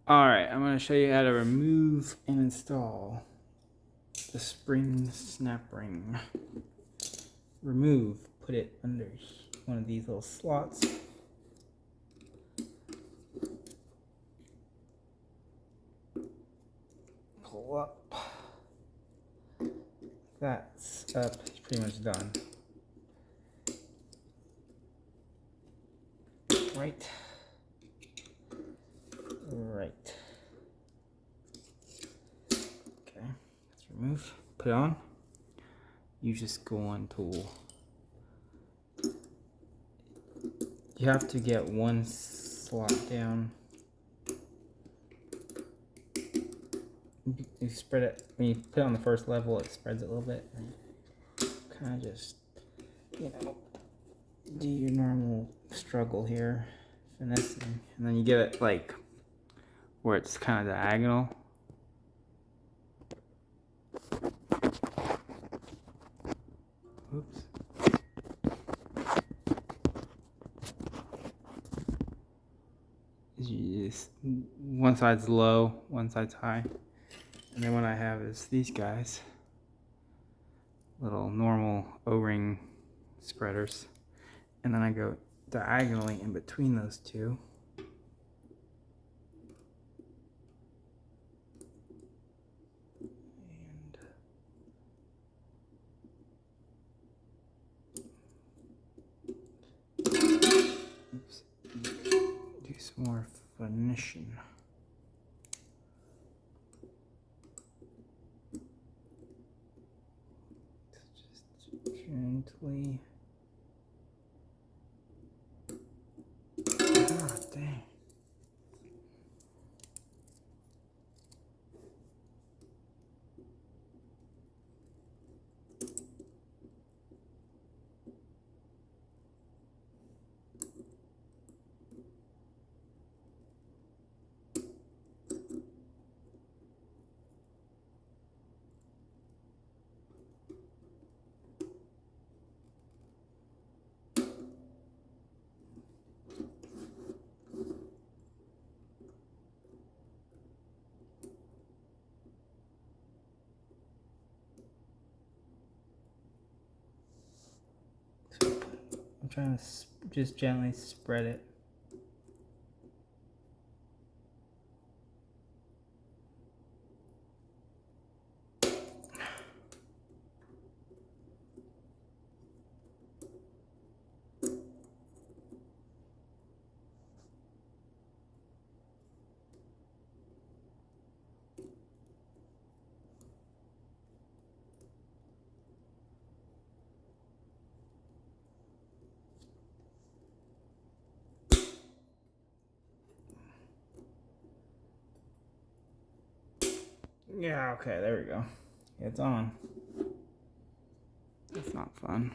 Alright, I'm going to show you how to remove and install the spring snap ring. Remove, put it under one of these little slots. Pull up. That's up, it's pretty much done. Right. Right. Okay, let's remove. Put it on. Use this go on tool. You have to get one slot down. You spread it, when you put it on the first level, it spreads it a little bit. Kind of just, you know, do your normal struggle here, finessing, and then you get it like where it's kind of diagonal. Oops. One side's low, one side's high. And then what I have is these guys, little normal O-ring spreaders. And then I go diagonally in between those two. Oops. Do some more finishing. Just gently. Ah, dang. I'm trying to just gently spread it. Yeah, okay, there we go. It's on. That's not fun.